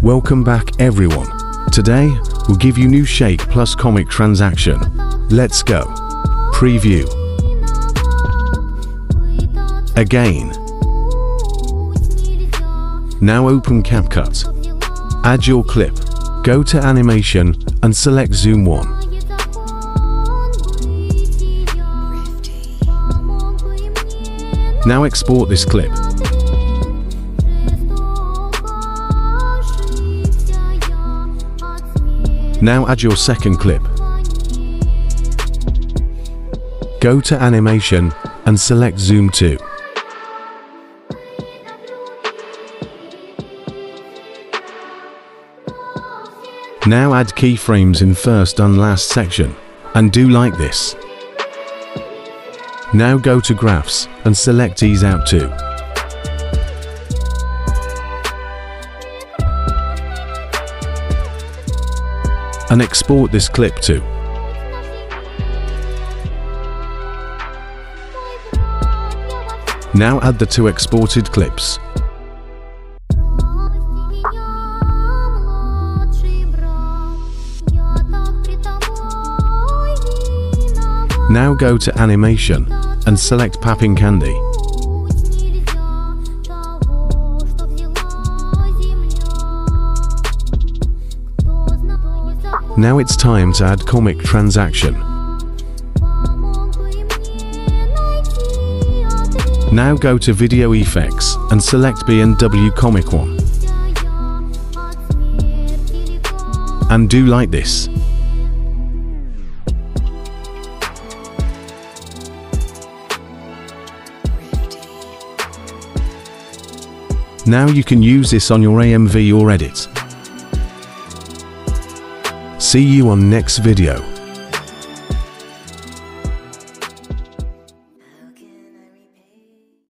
Welcome back everyone. Today, we'll give you new shake plus comic transaction. Let's go. Preview. Again. Now open Capcut. Add your clip. Go to animation and select zoom 1. Now export this clip. Now add your second clip. Go to animation and select zoom 2. Now add keyframes in first and last section, and do like this. Now go to graphs and select ease out too. And export this clip too. Now add the 2 exported clips. Now go to animation and select Papping Candy. Now it's time to add comic transaction. Now go to video effects and select B&W Comic 1. And do like this. Now you can use this on your AMV or edit. See you on next video.